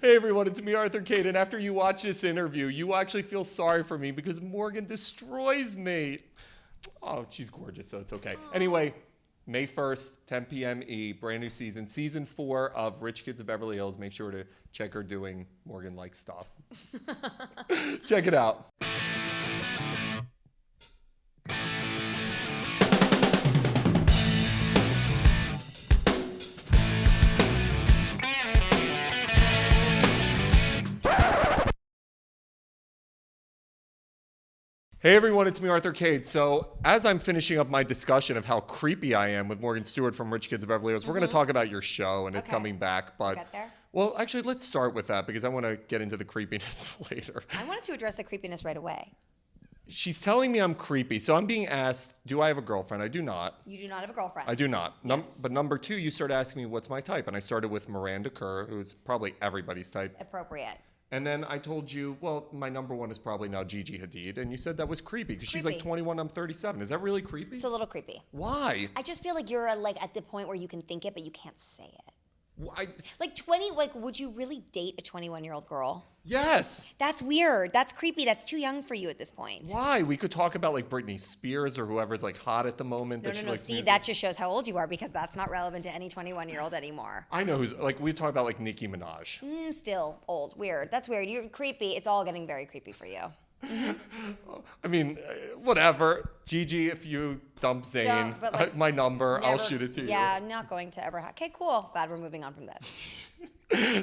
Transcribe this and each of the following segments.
Hey everyone, it's me, Arthur Kade, and after you watch this interview, you actually feel sorry for me because Morgan destroys me. Oh, she's gorgeous, so it's okay. Anyway, May 1st, 10 p.m. brand new season, season 4 of Rich Kids of Beverly Hills. Make sure to check her doing Morgan-like stuff. Check it out. Hey everyone, it's me, Arthur Kade. So as I'm finishing up my discussion of how creepy I am with Morgan Stewart from Rich Kids of Beverly Hills, we're going to talk about your show and it coming back. But well, actually, let's start with that because I want to get into the creepiness later. I wanted to address the creepiness right away. She's telling me I'm creepy. So I'm being asked, do I have a girlfriend? I do not. You do not have a girlfriend. I do not. Yes. But number 2, you started asking me what's my type. And I started with Miranda Kerr, who's probably everybody's type. Appropriate. And then I told you, well, my number 1 is probably now Gigi Hadid. And you said that was creepy because she's like 21, I'm 37. Is that really creepy? It's a little creepy. Why? I just feel like you're like at the point where you can think it, but you can't say it. Why? Like 20, like would you really date a 21-year-old girl? Yes. That's weird. That's creepy. That's too young for you at this point. Why? We could talk about like Britney Spears or whoever's like hot at the moment. No. See, that just shows how old you are because that's not relevant to any 21-year-old anymore. I know who's like, we talk about like Nicki Minaj. Still old. Weird. That's weird. You're creepy. It's all getting very creepy for you. I mean, whatever. Gigi, if you dump Zayn, my number, I'll shoot it to you. Yeah, not going to ever Okay, cool. Glad we're moving on from this.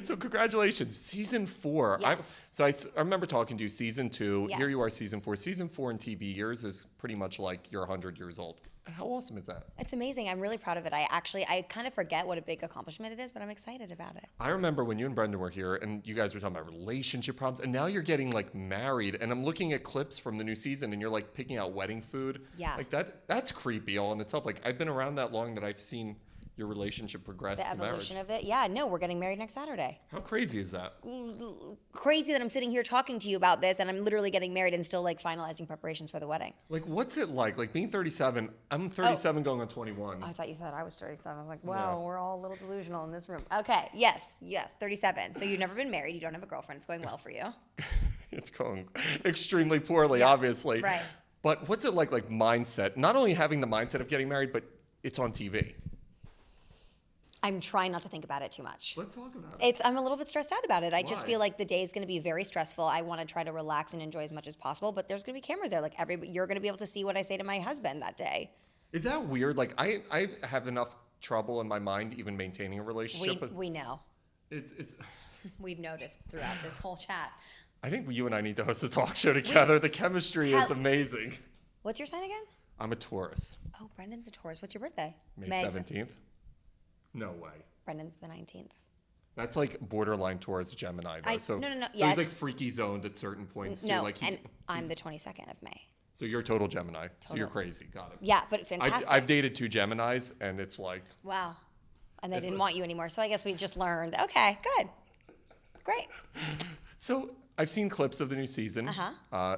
So congratulations, season 4. Yes. I remember talking to you, season 2. Yes. Here you are, season 4. Season 4 in TV years is pretty much like you're 100 years old. How awesome is that? It's amazing. I'm really proud of it. I kind of forget what a big accomplishment it is, but I'm excited about it. I remember when you and Brendan were here and you guys were talking about relationship problems, and now you're getting like married, and I'm looking at clips from the new season and you're like picking out wedding food. Yeah. Like that's creepy all in itself. Like I've been around that long that I've seen your relationship progress The to marriage. evolution of it. Yeah, no, we're getting married next Saturday. How crazy is that? Crazy that I'm sitting here talking to you about this and I'm literally getting married and still like finalizing preparations for the wedding. Like what's it like? Like being 37, I'm 37 going on 21. I thought you said I was 37. I was like, wow, we're all a little delusional in this room. Okay, yes, 37. So you've never been married, you don't have a girlfriend, it's going well for you. It's going extremely poorly, obviously. Right. But what's it like mindset? Not only having the mindset of getting married, but it's on TV. I'm trying not to think about it too much. Let's talk about it. I'm a little bit stressed out about it. I just feel like the day is going to be very stressful. I want to try to relax and enjoy as much as possible, but there's going to be cameras there. Like you're going to be able to see what I say to my husband that day. Is that weird? Like I have enough trouble in my mind even maintaining a relationship. We know. It's We've noticed throughout this whole chat. I think you and I need to host a talk show together. The chemistry is amazing. What's your sign again? I'm a Taurus. Oh, Brendan's a Taurus. What's your birthday? May 17th. No way. Brendan's the 19th. That's like borderline Taurus Gemini though. No. So he's like freaky zoned at certain points too. No, and I'm the 22nd of May. So you're a total Gemini. So you're crazy. Got it. Yeah, but fantastic. I've dated 2 Geminis and it's like. Wow. And they didn't want you anymore. So I guess we just learned. Okay, good. Great. So I've seen clips of the new season.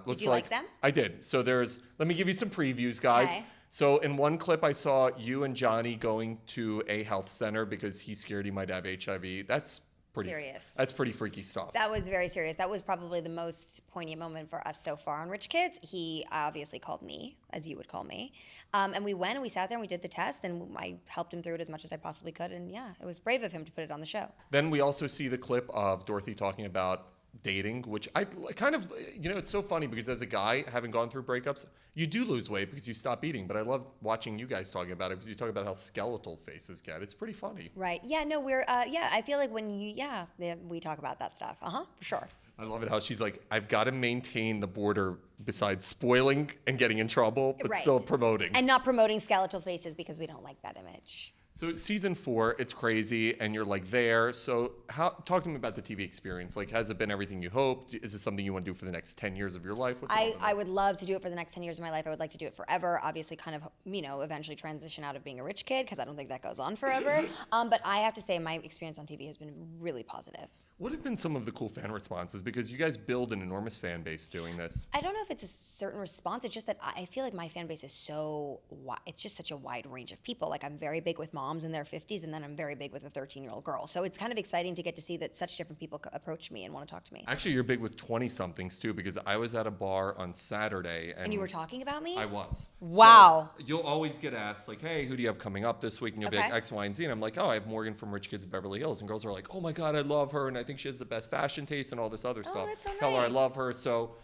Did you like them? I did. So let me give you some previews, guys. Okay. So in one clip, I saw you and Johnny going to a health center because he's scared he might have HIV. That's pretty serious. That's pretty freaky stuff. That was very serious. That was probably the most poignant moment for us so far on Rich Kids. He obviously called me, as you would call me. And we went and we sat there and we did the test and I helped him through it as much as I possibly could. And yeah, it was brave of him to put it on the show. Then we also see the clip of Dorothy talking about dating, which I kind of, it's so funny because as a guy, having gone through breakups, you do lose weight because you stop eating. But I love watching you guys talking about it because you talk about how skeletal faces get. It's pretty funny. Right. Yeah, no, I feel like when we talk about that stuff. For sure. I love it how she's like, I've got to maintain the border besides spoiling and getting in trouble, but still promoting. And not promoting skeletal faces because we don't like that image. So season 4, it's crazy, and you're like there. So talk to me about the TV experience. Like, has it been everything you hoped? Is this something you want to do for the next 10 years of your life? I would love to do it for the next 10 years of my life. I would like to do it forever. Obviously, kind of, eventually transition out of being a rich kid because I don't think that goes on forever. But I have to say my experience on TV has been really positive. What have been some of the cool fan responses? Because you guys build an enormous fan base doing this. I don't know if it's a certain response. It's just that I feel like my fan base is it's just such a wide range of people. Like I'm very big with moms. moms in their 50s, and then I'm very big with a 13-year-old girl. So it's kind of exciting to get to see that such different people approach me and want to talk to me. Actually, you're big with 20-somethings too, because I was at a bar on Saturday. And you were talking about me? I was. Wow. So you'll always get asked, like, hey, who do you have coming up this week? And you'll be like X, Y, and Z. And I'm like, oh, I have Morgan from Rich Kids of Beverly Hills. And girls are like, oh my God, I love her. And I think she has the best fashion taste and all this other stuff. That's so Tell her I nice. love her. So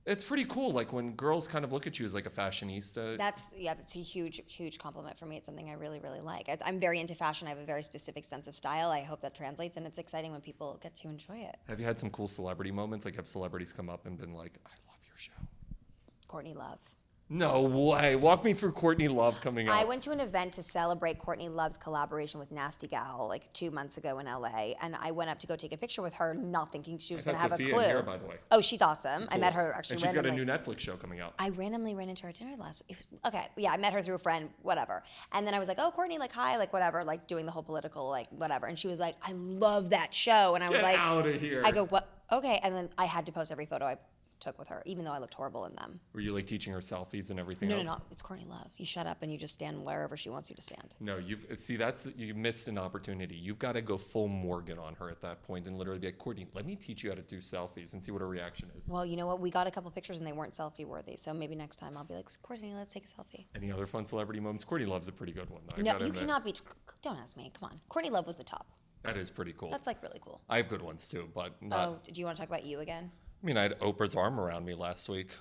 it's pretty cool. Like when girls kind of look at you as like a fashionista. That's a huge compliment for me. It's something I really, really like. I'm very into fashion. I have a very specific sense of style. I hope that translates, and it's exciting when people get to enjoy it. Have you had some cool celebrity moments? Like have celebrities come up and been like, I love your show? Courtney Love. No way. Walk me through Courtney Love coming up. I went to an event to celebrate Courtney Love's collaboration with Nasty Gal like 2 months ago in LA, and I went up to go take a picture with her, not thinking she was going to have Sophia a clue. in here, by the way. Oh, she's awesome. Cool. I met her actually and she's randomly. got a new Netflix show coming out. I randomly ran into her at dinner last week. Okay, yeah, I met her through a friend, whatever. And then I was like, oh, Courtney, like, hi, like, whatever, like, doing the whole political, like, whatever. And she was like, I love that show. And I was Get like, out of here. I go, what? Okay. And then I had to post every photo I took with her, even though I looked horrible in them. Were you like teaching her selfies and everything No, else? no, it's Courtney Love. You shut up and you just stand wherever she wants you to stand. No, you missed an opportunity. You've got to go full Morgan on her at that point and literally be like, Courtney, let me teach you how to do selfies and see what her reaction is. Well, you know what? We got a couple pictures and they weren't selfie worthy. So maybe next time I'll be like, Courtney, let's take a selfie. Any other fun celebrity moments? Courtney Love's a pretty good one, though. No, you cannot be. Don't ask me. Come on. Courtney Love was the top. That is pretty cool. That's like really cool. I have good ones too, but not. Oh, did you want to talk about you again? I mean, I had Oprah's arm around me last week.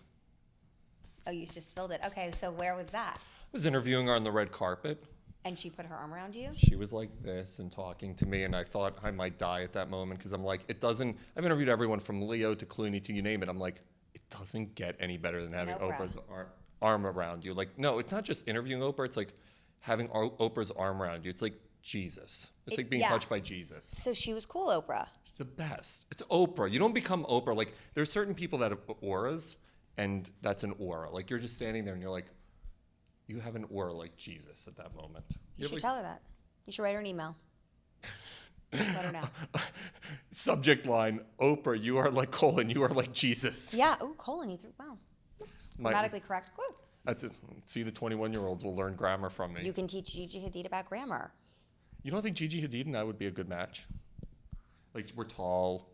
Oh, you just spilled it. Okay, so where was that? I was interviewing her on the red carpet. And she put her arm around you? She was like this and talking to me, and I thought I might die at that moment because I'm like, it doesn't. I've interviewed everyone from Leo to Clooney to you name it. I'm like, it doesn't get any better than having Oprah. Oprah's arm around you. Like, no, it's not just interviewing Oprah. It's like having Oprah's arm around you. It's like Jesus. It's like being touched by Jesus. So she was cool, Oprah. She's the best. It's Oprah. You don't become Oprah. Like, there's certain people that have auras, and that's an aura. Like, you're just standing there, and you're like, you have an aura like Jesus at that moment. You should tell her that. You should write her an email. Let her know. Subject line, Oprah, you are like colon, you are like Jesus. Yeah. Oh, colon. You threw. Wow. That's grammatically correct quote. That's it. See, the 21-year-olds will learn grammar from me. You can teach Gigi Hadid about grammar. You don't think Gigi Hadid and I would be a good match? Like, we're tall.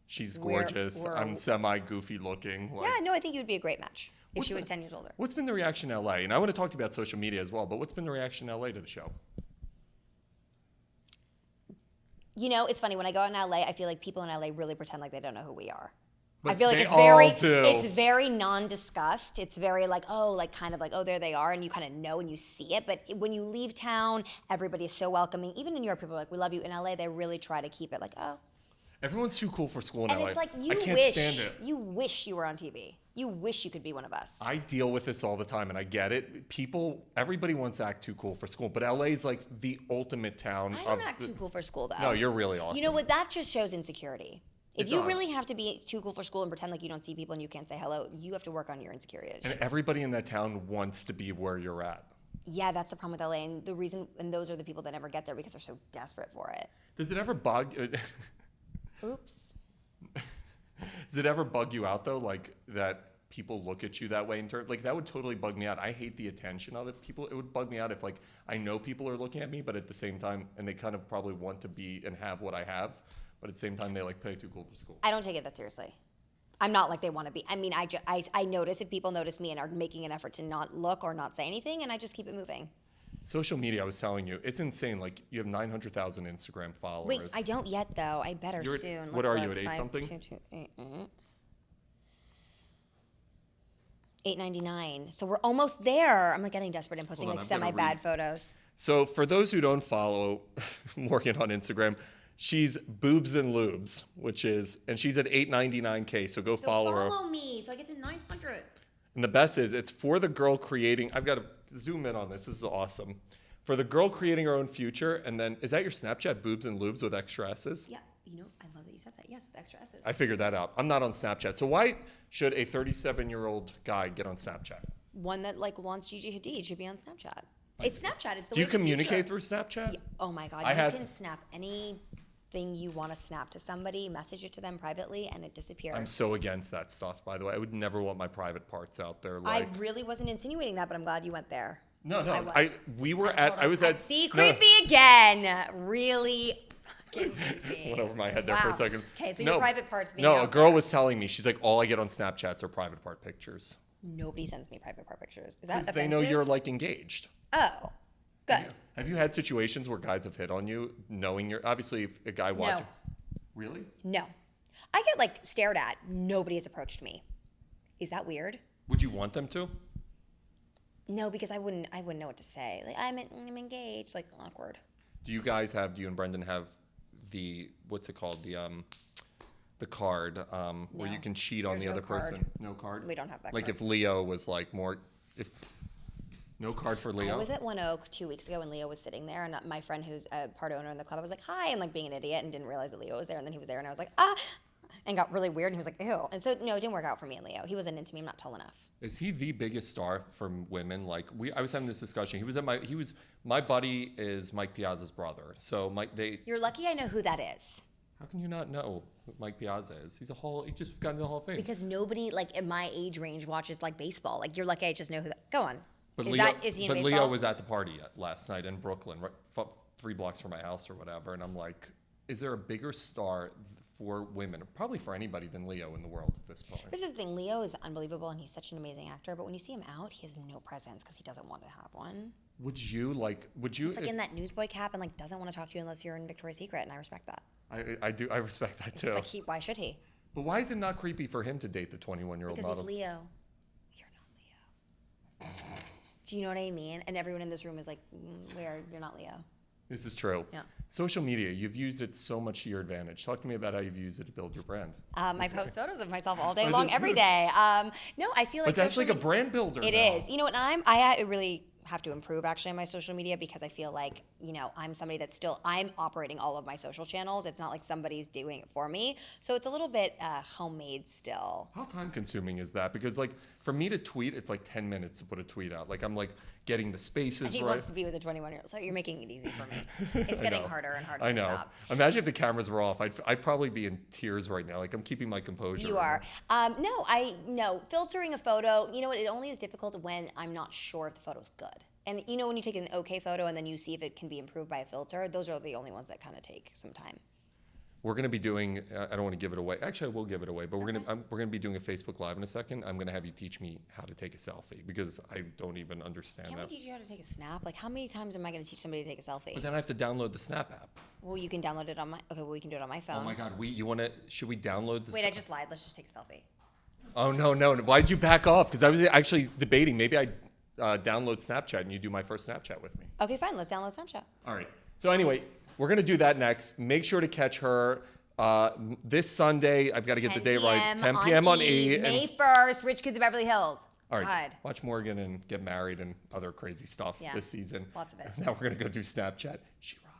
She's gorgeous. I'm semi-goofy looking. Like, Yeah, no, I think you would be a great match if she was 10 years older. What's been the reaction in LA? And I want to talk to you about social media as well, but what's been the reaction in LA to the show? You know, it's funny. When I go out in LA, I feel like people in LA really pretend like they don't know who we are. But I feel like they it's very non-discussed. It's very like, oh, like kind of like, oh, there they are, and you kind of know and you see it. But when you leave town, everybody is so welcoming. Even in New York, people are like, we love you. In LA, they really try to keep it like, oh. Everyone's too cool for school in And LA. it's like, I can't stand it. You wish you were on TV. You wish you could be one of us. I deal with this all the time, and I get it. Everybody wants to act too cool for school, but LA is like the ultimate town. I don't act too cool for school, though. No, you're really awesome. You know what? That just shows insecurity. If you does. really have to be too cool for school and pretend like you don't see people and you can't say hello, you have to work on your insecurity. And everybody in that town wants to be where you're at. Yeah, that's the problem with LA, and those are the people that never get there because they're so desperate for it. Does it ever bug? Oops. Does it ever bug you out though, like that people look at you that way? Like that would totally bug me out. I hate the attention of it. It would bug me out if like I know people are looking at me, but at the same time, and they kind of probably want to be and have what I have. But at the same time, they like play too cool for school. I don't take it that seriously. I'm not like they want to be. I mean, I notice if people notice me and are making an effort to not look or not say anything, and I just keep it moving. Social media, I was telling you, it's insane. Like, you have 900,000 Instagram followers. Wait, I don't yet, though. I better soon. What are you, at 8-something? 899. So we're almost there. I'm like getting desperate and posting like semi-bad photos. So for those who don't follow Morgan on Instagram, she's Boobs and Lubes, and she's at 899K, so go follow her. Follow me, so I get to 900. And the best is, it's for the girl creating, I've got to zoom in on this is awesome. For the girl creating her own future, and then, is that your Snapchat, Boobs and Lubes with extra S's? Yeah, you know, I love that you said that. Yes, with extra S's. I figured that out. I'm not on Snapchat. So why should a 37-year-old guy get on Snapchat? One that like wants Gigi Hadid should be on Snapchat. It's Snapchat. It's the Do you way of the communicate future. through Snapchat? Yeah. Oh my God, you can snap anything you want to snap to somebody, message it to them privately, and it disappears. I'm so against that stuff, by the way. I would never want my private parts out there. I really wasn't insinuating that, but I'm glad you went there. No, no. I was at. See, creepy again. Really fucking creepy. Went over my head there for a second. Okay, so your private parts being No, out a girl there. was telling me, she's like, all I get on Snapchats are private part pictures. Nobody sends me private part pictures. Is that Because offensive? they know you're like engaged. Oh, good. Have you had situations where guys have hit on you knowing you're, obviously if a guy watching. Really? No. I get like stared at. Nobody has approached me. Is that weird? Would you want them to? No, because I wouldn't know what to say. Like I'm engaged, like awkward. Do you and Brendan have the, what's it called? The card where you can cheat on There's the no other card. person? No card? We don't have that Like card. if Leo was like more, no card for Leo? I was at One Oak 2 weeks ago and Leo was sitting there, and my friend who's a part owner in the club, I was like, hi, and like being an idiot and didn't realize that Leo was there, and then he was there, and I was like, and got really weird, and he was like, ew. And so, no, it didn't work out for me and Leo. He wasn't into me. I'm not tall enough. Is he the biggest star for women? Like I was having this discussion. My buddy is Mike Piazza's brother. So You're lucky I know who that is. How can you not know who Mike Piazza is? He just got into the Hall of Fame. Because nobody like in my age range watches like baseball. Like you're lucky I just know who that. Go on. But is he in baseball? Leo was at the party last night in Brooklyn, right, 3 blocks from my house or whatever. And I'm like, is there a bigger star for women, probably for anybody, than Leo in the world at this point? This is the thing. Leo is unbelievable and he's such an amazing actor. But when you see him out, he has no presence because he doesn't want to have one. Would you? He's like in that newsboy cap and like doesn't want to talk to you unless you're in Victoria's Secret, and I respect that. I do. I respect that too. It's like why should he? But why is it not creepy for him to date the 21-year-old Because models? he's Leo. You're not Leo. Do you know what I mean? And everyone in this room is like, you're not Leo. This is true. Yeah. Social media, you've used it so much to your advantage. Talk to me about how you've used it to build your brand. I post photos of myself all day long, every day. No, I feel like But that's like a brand builder. It now. is. You know what? I really have to improve actually on my social media because I feel like, I'm somebody that's I'm operating all of my social channels. It's not like somebody's doing it for me. So it's a little bit homemade still. How time consuming is that? Because like for me to tweet, it's like 10 minutes to put a tweet out. Like I'm like getting the spaces He right. wants to be with a 21-year-old. So you're making it easy for me. It's getting harder and harder I to know. stop. Imagine if the cameras were off. I'd probably be in tears right now. Like I'm keeping my composure. You right are. No, filtering a photo, you know what? It only is difficult when I'm not sure if the photo's good. And when you take an okay photo and then you see if it can be improved by a filter, those are the only ones that kind of take some time. We're going to be doing, I don't want to give it away. Actually, I will give it away, but we're going to be doing a Facebook Live in a second. I'm going to have you teach me how to take a selfie because I don't even understand Can't that. we teach you how to take a snap? Like, how many times am I going to teach somebody to take a selfie? But then I have to download the Snap app. Well, you can download it on my, we can do it on my phone. Oh my God, should we download the Wait, I just lied. Let's just take a selfie. Oh, no. Why'd you back off? Because I was actually debating. Maybe I download Snapchat and you do my first Snapchat with me. Okay, fine. Let's download Snapchat. All right. So anyway, we're going to do that next. Make sure to catch her this Sunday. I've got to get the day right. 10 p.m. on E! May 1st, Rich Kids of Beverly Hills. All right. God. Watch Morgan and get married and other crazy stuff this season. Lots of it. Now we're going to go do Snapchat. She rocks.